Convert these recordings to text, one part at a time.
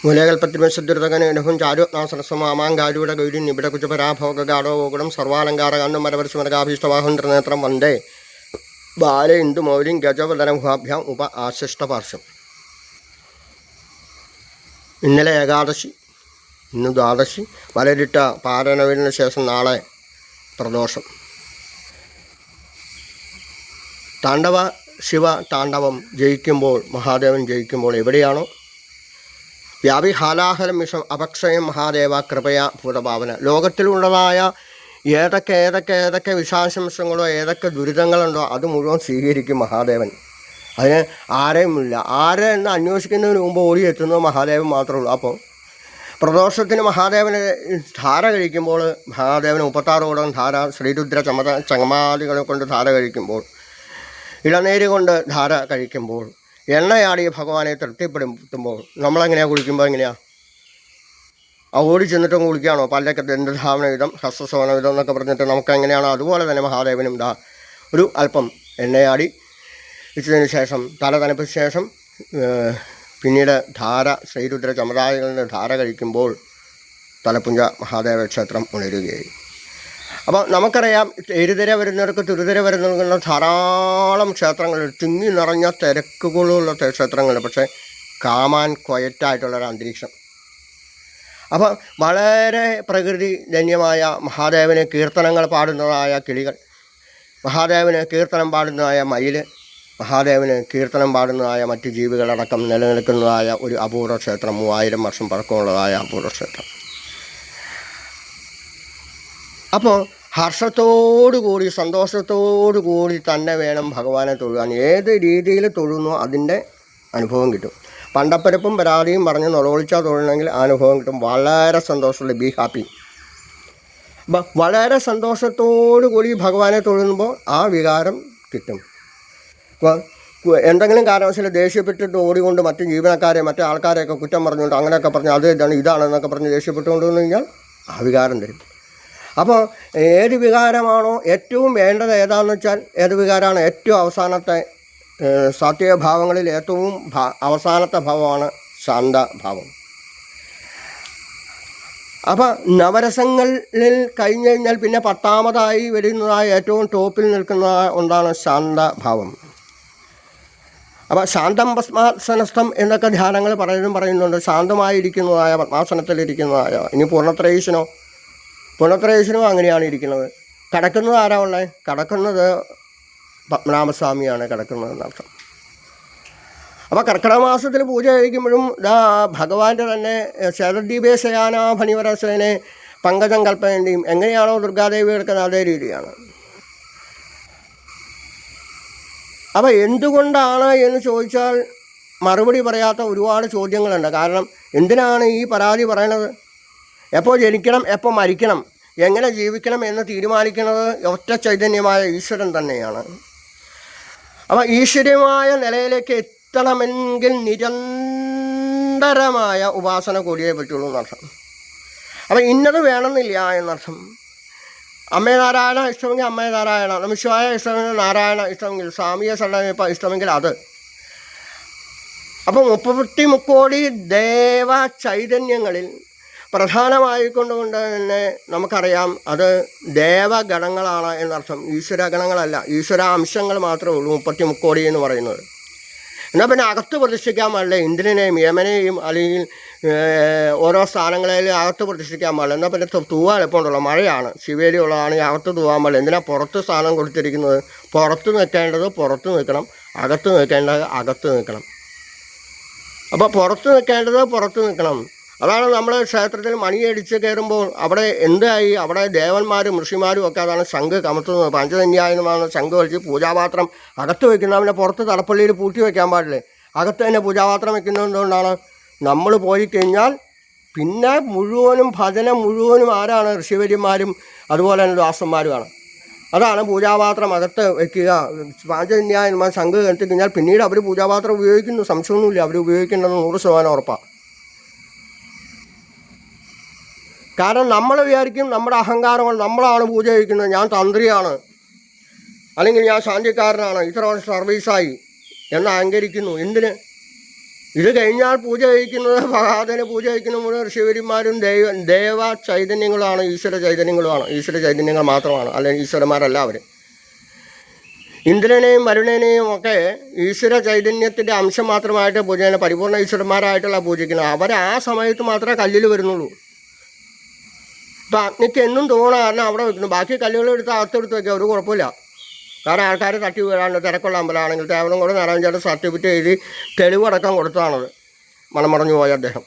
മൂലകൽപ്പത്തിമശുദ്ധുരതകനും ചാരുനാസനസ്വമാമാങ്കാരുടെ ഗൈര്യം ഇവിടെ കുജപരാഭോഗാടോകൂടം സർവാലങ്കാരകാന്നം മരപരിസ്മരകാഭീഷ്ടവാഹം ത്രിനേത്രം വന്ദേ ബാലെ ഇന്ദുമൗലിം ഗജവദനമുഖാഭ്യാം ഉപ ആശിഷ്ടപാർശ്വം. ഇന്നലെ ഏകാദശി, ഇന്ന് ദ്വാദശി. വലരിട്ട പാരണവിന് ശേഷം നാളെ പ്രദോഷം. താണ്ഡവ ശിവ താണ്ഡവം ജയിക്കുമ്പോൾ, മഹാദേവൻ ജയിക്കുമ്പോൾ എവിടെയാണോ വ്യാപി ഹാലാഹലം വിഷം അപക്ഷയം മഹാദേവ കൃപയാ ഭൂതഭാവന. ലോകത്തിലുള്ളതായ ഏതൊക്കെ വിഷാംശങ്ങളോ ഏതൊക്കെ ദുരിതങ്ങളുണ്ടോ അത് മുഴുവൻ സ്വീകരിക്കും മഹാദേവൻ. അതിന് ആരെയുമില്ല. ആരെ എന്ന് അന്വേഷിക്കുന്നതിന് മുമ്പ് ഓടിയെത്തുന്നത് മഹാദേവൻ മാത്രമേ ഉള്ളൂ. അപ്പോൾ പ്രദോഷത്തിന് മഹാദേവന് ധാര കഴിക്കുമ്പോൾ, മഹാദേവന് 36 കൂടം ധാര, ശ്രീരുദ്ര ചങ്ങമാദികളെ കൊണ്ട് ധാര കഴിക്കുമ്പോൾ, ഇളനീര് കൊണ്ട് ധാര കഴിക്കുമ്പോൾ, എണ്ണയാടി ഭഗവാനെ തൃപ്തിപ്പെടുത്തുമ്പോൾ നമ്മളെങ്ങനെയാണ് കുളിക്കുമ്പോൾ എങ്ങനെയാണ്? ഓടി ചെന്നിട്ടും കുളിക്കുകയാണോ? പല്ലൊക്കെ ദന്തധാവന വിധം, ഹസ്തസോന വിധം എന്നൊക്കെ പറഞ്ഞിട്ട് നമുക്ക് എങ്ങനെയാണോ അതുപോലെ തന്നെ മഹാദേവനും ഒരു അല്പം എണ്ണയാടി വെച്ചതിന് ശേഷം, തല തണുപ്പിച്ച ശേഷം പിന്നീട് ധാര, ശ്രീരുദ്ര ചമതാദികളിൽ ധാര കഴിക്കുമ്പോൾ തലപ്പുഞ്ച മഹാദേവ ക്ഷേത്രം ഉണരുകയായി. അപ്പോൾ നമുക്കറിയാം, എരുതിര വരുന്നവർക്ക് തുരുതിര വരുന്ന ധാരാളം ക്ഷേത്രങ്ങൾ, തിങ്ങി നിറഞ്ഞ തിരക്കുകളുള്ള ക്ഷേത്രങ്ങൾ, പക്ഷേ കാമാൻ ക്വയറ്റായിട്ടുള്ളൊരു അന്തരീക്ഷം. അപ്പോൾ വളരെ പ്രകൃതിജന്യമായ മഹാദേവന് കീർത്തനങ്ങൾ പാടുന്നതായ കിളികൾ, മഹാദേവന് കീർത്തനം പാടുന്നതായ മയിൽ, മഹാദേവന് കീർത്തനം പാടുന്നതായ മറ്റ് ജീവികളടക്കം നിലനിൽക്കുന്നതായ ഒരു അപൂർവ ക്ഷേത്രം, 3000 വർഷം പഴക്കമുള്ളതായ അപൂർവ ക്ഷേത്രം. അപ്പോൾ ഹർഷത്തോടുകൂടി സന്തോഷത്തോടുകൂടി തന്നെ വേണം ഭഗവാനെ തൊഴുവാൻ. ഏത് രീതിയിൽ തൊഴുന്നോ അതിൻ്റെ അനുഭവം കിട്ടും. പണ്ടപ്പരപ്പും പരാതിയും പറഞ്ഞ് നിറവിളിച്ചാൽ തൊഴണമെങ്കിൽ അനുഭവം കിട്ടും. വളരെ സന്തോഷമുള്ള, ബി ഹാപ്പി. അപ്പം വളരെ സന്തോഷത്തോടുകൂടി ഭഗവാനെ തൊഴുമ്പോൾ ആ വികാരം കിട്ടും. അപ്പോൾ എന്തെങ്കിലും കാരണവശാൽ ദേഷ്യപ്പെട്ടിട്ട് ഓടിക്കൊണ്ട് മറ്റ് ജീവനക്കാരെ, മറ്റു ആൾക്കാരെയൊക്കെ കുറ്റം പറഞ്ഞുകൊണ്ട് അങ്ങനെയൊക്കെ പറഞ്ഞ് അത് ഇതാണെന്നൊക്കെ പറഞ്ഞ് ദേഷ്യപ്പെട്ടുകൊണ്ട് വന്നു കഴിഞ്ഞാൽ ആ വികാരം തരും. അപ്പോൾ ഏത് വികാരമാണോ ഏറ്റവും വേണ്ടത് ഏതാണെന്ന് വെച്ചാൽ, ഏത് വികാരമാണ് ഏറ്റവും അവസാനത്തെ സാത്വികഭാവങ്ങളിൽ ഏറ്റവും അവസാനത്തെ ഭാവമാണ് ശാന്തഭാവം. അപ്പോൾ നവരസങ്ങളിൽ കഴിഞ്ഞ് കഴിഞ്ഞാൽ പിന്നെ 10ാമതായി വരുന്നതായ ഏറ്റവും ടോപ്പിൽ നിൽക്കുന്ന ഒന്നാണ് ശാന്തഭാവം. അപ്പോൾ ശാന്തം പത്മാസനസ്ഥം എന്നൊക്കെ ധ്യാനങ്ങൾ പറയുന്നുണ്ട്. ശാന്തമായിരിക്കുന്നതായ പത്മാസനത്തിലിരിക്കുന്നതായ. ഇനി പൂർണ്ണത്രയീശനും അങ്ങനെയാണ് ഇരിക്കുന്നത്. കിടക്കുന്നത് ആരാ ഉള്ളത്? കിടക്കുന്നത് പത്മനാഭസ്വാമിയാണ് കിടക്കുന്നതെന്നർത്ഥം. അപ്പോൾ കർക്കിടക മാസത്തിൽ പൂജ കഴിക്കുമ്പോഴും ഭഗവാന്റെ തന്നെ ശരദീപേശയാന ഫണിവരസേനെ പങ്കജം കൽപ്പനയും എങ്ങനെയാണോ ദുർഗാദേവി കിടക്കുന്നത് അതേ രീതിയാണ്. അപ്പോൾ എന്തുകൊണ്ടാണ് എന്ന് ചോദിച്ചാൽ മറുപടി പറയാത്ത ഒരുപാട് ചോദ്യങ്ങളുണ്ട്. കാരണം എന്തിനാണ് ഈ പരാതി പറയണത്? എപ്പോൾ ജനിക്കണം, എപ്പോൾ മരിക്കണം, എങ്ങനെ ജീവിക്കണം എന്ന് തീരുമാനിക്കുന്നത് ഒറ്റ ചൈതന്യമായ ഈശ്വരൻ തന്നെയാണ്. അപ്പോൾ ഈശ്വര്യമായ നിലയിലേക്ക് എത്തണമെങ്കിൽ നിരന്തരമായ ഉപാസന കൂടിയേ പറ്റുള്ളൂ എന്നർത്ഥം. അപ്പോൾ ഇന്നത് വേണമെന്നില്ല എന്നർത്ഥം. അമ്മേ നാരായണ ഇഷ്ടമെങ്കിൽ അമ്മേ നാരായണ, നമശിവായ ഇഷ്ടമെങ്കിൽ നാരായണ ഇഷ്ടമെങ്കിൽ, സ്വാമിയെ ശരണമയ്യപ്പ ഇഷ്ടമെങ്കിൽ അത്. അപ്പോൾ 33 ദേവ ചൈതന്യങ്ങളിൽ പ്രധാനമായിക്കൊണ്ട് തന്നെ നമുക്കറിയാം അത് ദേവഗണങ്ങളാണ് എന്നർത്ഥം. ഈശ്വരഗണങ്ങളല്ല, ഈശ്വര അംശങ്ങൾ മാത്രമേ ഉള്ളൂ 33 എന്ന് പറയുന്നത്. എന്നാൽ പിന്നെ അകത്ത് പ്രതിഷ്ഠിക്കാൻ പാടില്ല. ഇന്ദ്രനെയും യമനെയും അല്ലെങ്കിൽ ഓരോ സ്ഥാനങ്ങളിലും അകത്ത് പ്രതിഷ്ഠിക്കാൻ പാടില്ല. എന്നാൽ പിന്നെ തൂവാൻ എളുപ്പമുണ്ടല്ലോ, മഴയാണ്, ശിവേലി ഉള്ളതാണെങ്കിൽ അകത്ത് തൂവാൻ പാടില്ല. എന്തിനാ പുറത്ത് സ്ഥാനം കൊടുത്തിരിക്കുന്നത്? പുറത്ത് നിൽക്കേണ്ടത് പുറത്ത് നിൽക്കണം, അകത്ത് നിൽക്കേണ്ടത് അകത്ത് നിൽക്കണം. അപ്പോൾ പുറത്ത് നിൽക്കേണ്ടത് പുറത്ത് നിൽക്കണം. അതാണ് നമ്മൾ ക്ഷേത്രത്തിൽ മണിയടിച്ച് കയറുമ്പോൾ അവിടെ എന്തായി, അവിടെ ദേവന്മാരും ഋഷിമാരും ഒക്കെ അതാണ് ശംഖ് കമത്തുന്നത്. പഞ്ചകന്യായമാണ് ശംഖ് വലിച്ച് പൂജാപാത്രം അകത്ത് വയ്ക്കുന്നത്. അവനെ പുറത്ത് തലപ്പള്ളിയിൽ പൂട്ടി വയ്ക്കാൻ പാടില്ലേ, അകത്ത് തന്നെ പൂജാപാത്രം വയ്ക്കുന്നത് എന്തുകൊണ്ടാണ്? നമ്മൾ പോയി കഴിഞ്ഞാൽ പിന്നെ മുഴുവനും ഭജന മുഴുവനും ആരാണ്? ഋഷിവര്യന്മാരും അതുപോലെ തന്നെ ദാസന്മാരുമാണ്. അതാണ് പൂജാപാത്രം അകത്ത് വയ്ക്കുക. പഞ്ചകന്യായന്മാർ ശംഖ് കെട്ടി കഴിഞ്ഞാൽ പിന്നീട് അവർ പൂജാപാത്രം ഉപയോഗിക്കുന്നു, സംശയമൊന്നുമില്ല, അവർ ഉപയോഗിക്കേണ്ടത് 100% ഉറപ്പാണ്. കാരണം നമ്മൾ വിചാരിക്കും നമ്മുടെ അഹങ്കാരങ്ങൾ, നമ്മളാണ് പൂജ കഴിക്കുന്നത്, ഞാൻ തന്ത്രിയാണ് അല്ലെങ്കിൽ ഞാൻ ശാന്തിക്കാരനാണ്, ഇത്ര വർഷം സർവീസായി എന്ന് അഹങ്കരിക്കുന്നു. എന്തിന്? ഇത് കഴിഞ്ഞാൽ പൂജ കഴിക്കുന്നത് മഹാദേവനെ പൂജ കഴിക്കുന്ന മുഴുവൻ ഋഷിവര്യന്മാരും ദേവ ചൈതന്യങ്ങളാണ്, ഈശ്വര ചൈതന്യങ്ങളുമാണ്. ഈശ്വര ചൈതന്യങ്ങൾ മാത്രമാണ്, അല്ലെങ്കിൽ ഈശ്വരന്മാരല്ല അവർ. ഇന്ദ്രനെയും വരുണനെയും ഒക്കെ ഈശ്വര ചൈതന്യത്തിൻ്റെ അംശം മാത്രമായിട്ട് പൂജയാണ്, പരിപൂർണ്ണ ഈശ്വരന്മാരായിട്ടുള്ള പൂജിക്കുന്നത്. അവർ ആ സമയത്ത് മാത്രമേ കല്ലിൽ വരുന്നുള്ളൂ. ഇപ്പം അഗ്നിക്ക് എന്നും തോന്നണ കാരണം അവിടെ വെക്കുന്നു, ബാക്കി കല്ലുകളെടുത്ത് അകത്തെടുത്ത് വയ്ക്കുക, ഒരു കുഴപ്പമില്ല. കാരണം ആൾക്കാർ തട്ടി വീഴാണ്ട് തിരക്കുള്ള അമ്പലമാണെങ്കിൽ തേവനംകോട് നാരായണചാരുടെ സർട്ടിഫിക്കറ്റ് എഴുതി തെളിവടക്കം കൊടുത്തതാണത്. മണം മറഞ്ഞു പോയ അദ്ദേഹം.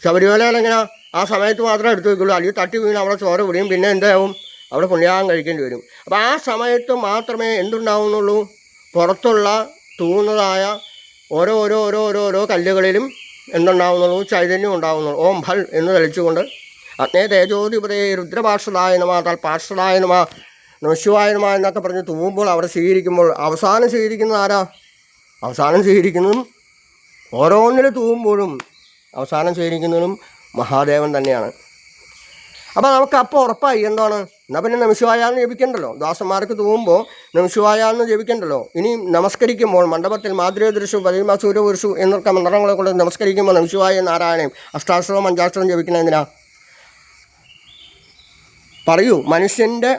ശബരിമലയിൽ എങ്ങനെ ആ സമയത്ത് മാത്രമേ എടുത്തു വയ്ക്കുള്ളൂ, അല്ലെങ്കിൽ തട്ടി വീണ് അവിടെ ചോര വിടിയും, പിന്നെ എന്താവും, അവിടെ പുണ്യാഹം കഴിക്കേണ്ടി വരും. അപ്പോൾ ആ സമയത്ത് മാത്രമേ എന്തുണ്ടാവുന്നുള്ളൂ, പുറത്തുള്ള തൂന്നതായ ഓരോ കല്ലുകളിലും എന്തുണ്ടാവുന്നുള്ളൂ, ചൈതന്യം ഉണ്ടാവുന്നുള്ളൂ. ഓം ഭൽ എന്ന് തെളിച്ചുകൊണ്ട് അഗ്നേ തേജോധിപതയെ രുദ്രപാർഷദായ നമ തൽപാർഷദായ നമ നമശിവായ നമ എന്നൊക്കെ പറഞ്ഞ് തൂവുമ്പോൾ അവിടെ സ്വീകരിക്കുമ്പോൾ അവസാനം സ്വീകരിക്കുന്നത് ആരാ? അവസാനം സ്വീകരിക്കുന്നതും ഓരോന്നിൽ തൂവുമ്പോഴും അവസാനം സ്വീകരിക്കുന്നതും മഹാദേവൻ തന്നെയാണ്. അപ്പോൾ നമുക്ക് അപ്പോൾ ഉറപ്പായി എന്താണ്, എന്നാൽ പിന്നെ നമശിവായാന്ന് ജപിക്കണ്ടല്ലോ. ദാസന്മാർക്ക് തൂവുമ്പോൾ നമശിവായാന്ന് ജപിക്കണ്ടല്ലോ. ഇനി നമസ്കരിക്കുമ്പോൾ മണ്ഡപത്തിൽ മാധുര്യദൃശു പതിമ സൂര്യപുരുഷു എന്നൊക്കെ മന്ത്രങ്ങളെ കൊണ്ട് നമസ്കരിക്കുമ്പോൾ നമശിവായ നാരായണയും അഷ്ടാക്ഷരവും പഞ്ചാക്ഷരവും ജപിക്കണം. എന്തിനാ പറയൂ? മനുഷ്യൻ്റെ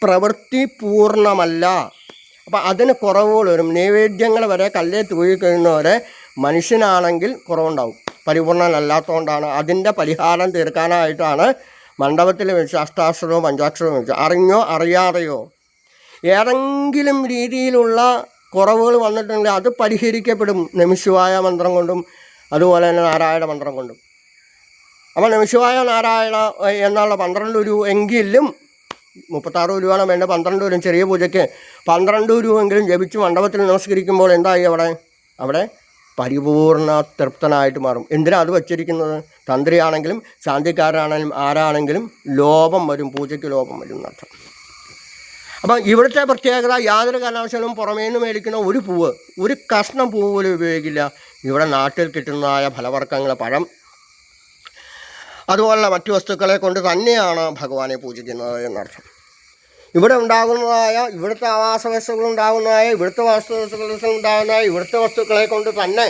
പ്രവൃത്തി പൂർണ്ണമല്ല. അപ്പം അതിന് കുറവുകൾ വരും. നൈവേദ്യങ്ങൾ വരെ കല്ലേ തൂങ്ങിക്കഴിയുന്നവരെ മനുഷ്യനാണെങ്കിൽ കുറവുണ്ടാവും, പരിപൂർണ്ണനല്ലാത്തതുകൊണ്ടാണ്. അതിൻ്റെ പരിഹാരം തീർക്കാനായിട്ടാണ് മണ്ഡപത്തിൽ വെച്ച് അഷ്ടാക്ഷരവും പഞ്ചാക്ഷരവും വെച്ച്. അറിഞ്ഞോ അറിയാതെയോ ഏതെങ്കിലും രീതിയിലുള്ള കുറവുകൾ വന്നിട്ടുണ്ടെങ്കിൽ അത് പരിഹരിക്കപ്പെടും നമഃശിവായ മന്ത്രം കൊണ്ടും അതുപോലെ തന്നെ നാരായണ മന്ത്രം കൊണ്ടും. അപ്പോൾ നമഃശിവായ നാരായണ എന്നുള്ള 12 രൂപ എങ്കിലും 36 രൂപയാണ് വേണ്ട, 12 രൂപ ചെറിയ പൂജയ്ക്ക് 12 രൂപയെങ്കിലും ജപിച്ച് മണ്ഡപത്തിൽ നമസ്കരിക്കുമ്പോൾ എന്തായി, അവിടെ പരിപൂർണ തൃപ്തനായിട്ട് മാറും. എന്തിനാണ് അത് വച്ചിരിക്കുന്നത്? തന്ത്രിയാണെങ്കിലും ശാന്തിക്കാരനാണെങ്കിലും ആരാണെങ്കിലും ലോപം വരും, പൂജയ്ക്ക് ലോപം വരും എന്നർത്ഥം. അപ്പം ഇവിടുത്തെ പ്രത്യേകത യാതൊരു കാരണവശാലും പുറമേന്ന് മേടിക്കുന്ന ഒരു പൂവ്, ഒരു കഷ്ണം പൂവ് പോലും ഉപയോഗിക്കില്ല. ഇവിടെ നാട്ടിൽ കിട്ടുന്നതായ ഫലവർഗ്ഗങ്ങൾ, പഴം, അതുപോലുള്ള മറ്റു വസ്തുക്കളെ കൊണ്ട് തന്നെയാണ് ഭഗവാനെ പൂജിക്കുന്നത് എന്നർത്ഥം. ഇവിടെ ഉണ്ടാകുന്നതായ, ഇവിടുത്തെ ആവാസ വസ്തുക്കൾ ഉണ്ടാകുന്നതായ, ഇവിടുത്തെ വസ്തുക്കൾ ഉണ്ടാകുന്നതായ ഇവിടുത്തെ വസ്തുക്കളെ കൊണ്ട് തന്നെ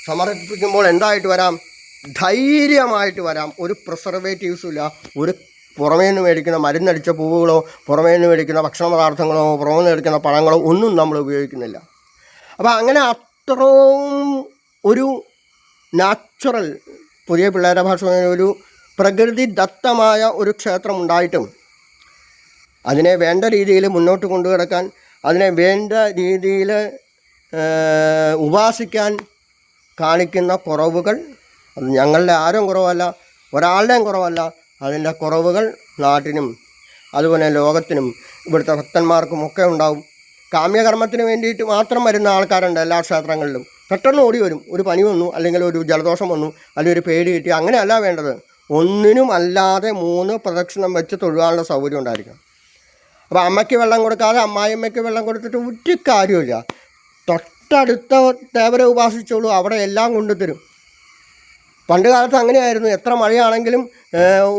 സമർപ്പിക്കുമ്പോൾ എന്തായിട്ട് വരാം? ധൈര്യമായിട്ട് വരാം. ഒരു പ്രിസർവേറ്റീവ്സും ഇല്ല. ഒരു പുറമേ നിന്ന് മേടിക്കുന്ന മരുന്നടിച്ച പൂവുകളോ പുറമേ നിന്ന് മേടിക്കുന്ന ഭക്ഷണ പദാർത്ഥങ്ങളോ പുറമേ നിന്ന് മേടിക്കുന്ന പഴങ്ങളോ ഒന്നും നമ്മൾ ഉപയോഗിക്കുന്നില്ല. അപ്പോൾ അങ്ങനെ അത്രയും ഒരു നാച്ചുറൽ, പുതിയ പിള്ളേരുടെ ഭാഷ ഒരു പ്രകൃതിദത്തമായ ഒരു ക്ഷേത്രം ഉണ്ടായിട്ടും അതിനെ വേണ്ട രീതിയിൽ മുന്നോട്ട് കൊണ്ടുകിടക്കാൻ, അതിനെ വേണ്ട രീതിയിൽ ഉപാസിക്കാൻ കാണിക്കുന്ന കുറവുകൾ, അത് ഞങ്ങളുടെ ആരും കുറവല്ല, ഒരാളുടെയും കുറവല്ല. അതിൻ്റെ കുറവുകൾ നാട്ടിനും അതുപോലെ ലോകത്തിനും ഇവിടുത്തെ ഭക്തന്മാർക്കുമൊക്കെ ഉണ്ടാവും. കാമ്യകർമ്മത്തിന് വേണ്ടിയിട്ട് മാത്രം വരുന്ന ആൾക്കാരുണ്ട് എല്ലാ ക്ഷേത്രങ്ങളിലും. പെട്ടെന്ന് ഓടി വരും, ഒരു പനി വന്നു, അല്ലെങ്കിൽ ഒരു ജലദോഷം വന്നു, അല്ലെങ്കിൽ ഒരു പേടി കിട്ടി. അങ്ങനെയല്ല വേണ്ടത്. ഒന്നിനും അല്ലാതെ 3 പ്രദക്ഷിണം വെച്ച് തൊഴുവാനുള്ള സൗകര്യം ഉണ്ടായിരിക്കണം. അപ്പോൾ അമ്മയ്ക്ക് വെള്ളം കൊടുക്കാതെ അമ്മായിയമ്മയ്ക്ക് വെള്ളം കൊടുത്തിട്ട് ഒരു കാര്യമില്ല. തൊട്ടടുത്ത ദേവരെ ഉപാസിച്ചോളൂ, അവിടെ എല്ലാം കൊണ്ടുതരും. പണ്ട് കാലത്ത് അങ്ങനെയായിരുന്നു. എത്ര മഴയാണെങ്കിലും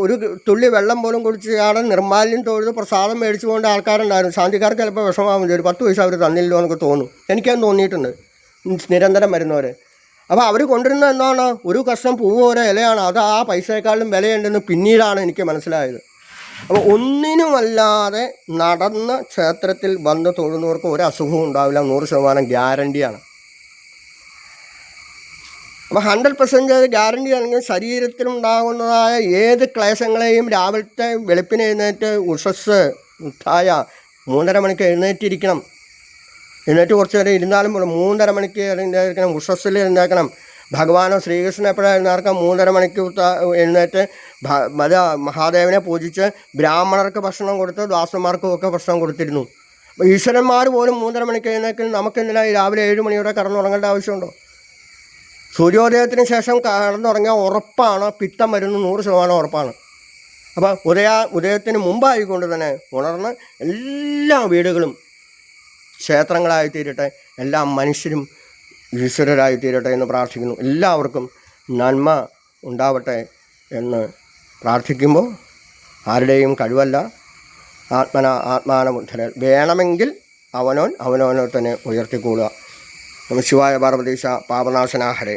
ഒരു തുള്ളി വെള്ളം പോലും കുടിച്ചാണ് നിർമ്മാല്യം തൊഴുത് പ്രസാദം മേടിച്ചു കൊണ്ട് ആൾക്കാരുണ്ടായിരുന്നു. ശാന്തിക്കാർക്ക് ചിലപ്പോൾ വിഷമാവില്ല, ഒരു 10 പൈസ അവർ തന്നില്ലോ എന്നൊക്കെ തോന്നും. എനിക്കത് തോന്നിയിട്ടുണ്ട് നിരന്തരം വരുന്നവർ. അപ്പോൾ അവർ കൊണ്ടുവരുന്നത് എന്താണ്? ഒരു കഷ്ണം പൂവ് ഓരോ ഇലയാണ്. അത് ആ പൈസയെക്കാളും വിലയുണ്ടെന്ന് പിന്നീടാണ് എനിക്ക് മനസ്സിലായത്. അപ്പോൾ ഒന്നിനുമല്ലാതെ നടന്ന് ക്ഷേത്രത്തിൽ വന്ന് തൊഴുന്നവർക്ക് ഒരു അസുഖവും ഉണ്ടാവില്ല, 100% ഗ്യാരണ്ടിയാണ്. അപ്പോൾ 100% ഗ്യാരണ്ടി ആണെങ്കിൽ ശരീരത്തിലുണ്ടാകുന്നതായ ഏത് ക്ലേശങ്ങളെയും രാവിലത്തെ വെളുപ്പിന് എഴുന്നേറ്റ് ഉഷസ് ഉത്തായ 3:30 മണിക്ക് എഴുന്നേറ്റിരിക്കണം. എഴുന്നേറ്റ് കുറച്ച് നേരം ഇരുന്നാലും 3:30 മണിക്ക് എഴുന്നേൽക്കണം, ഉഷസ്സിൽ എഴുന്നേൽക്കണം. ഭഗവാനോ ശ്രീകൃഷ്ണൻ എപ്പോഴാണ് എഴുന്നേൽക്കാം? 3:30 മണിക്ക് എഴുന്നേറ്റ് മഹാദേവനെ പൂജിച്ച് ബ്രാഹ്മണർക്ക് ഭക്ഷണം കൊടുത്ത് ദാസന്മാർക്കും ഒക്കെ ഭക്ഷണം കൊടുത്തിരുന്നു. അപ്പോൾ ഈശ്വരന്മാർ പോലും 3:30 മണിക്ക് എഴുന്നേൽക്കും. നമുക്കെന്തിനായി രാവിലെ 7 മണിയോടെ കടന്നുറങ്ങേണ്ട ആവശ്യമുണ്ടോ? സൂര്യോദയത്തിന് ശേഷം കടന്നുറങ്ങിയാൽ ഉറപ്പാണ് പിത്തം വരുന്നു, 100% ഉറപ്പാണ്. അപ്പോൾ ഉദയത്തിന് മുമ്പായിക്കൊണ്ട് തന്നെ ഉണർന്ന് എല്ലാ വീടുകളും ക്ഷേത്രങ്ങളായിത്തീരട്ടെ, എല്ലാ മനുഷ്യരും ഈശ്വരരായിത്തീരട്ടെ എന്ന് പ്രാർത്ഥിക്കുന്നു. എല്ലാവർക്കും നന്മ ഉണ്ടാവട്ടെ എന്ന് പ്രാർത്ഥിക്കുമ്പോൾ ആരുടെയും കഴിവല്ല, ആത്മാനബുദ്ധര വേണമെങ്കിൽ അവനോനെ തന്നെ ഉയർത്തിക്കൊള്ളുക. നമഃ ശിവായ പാർവതീശ പാപനാശനാഹരേ.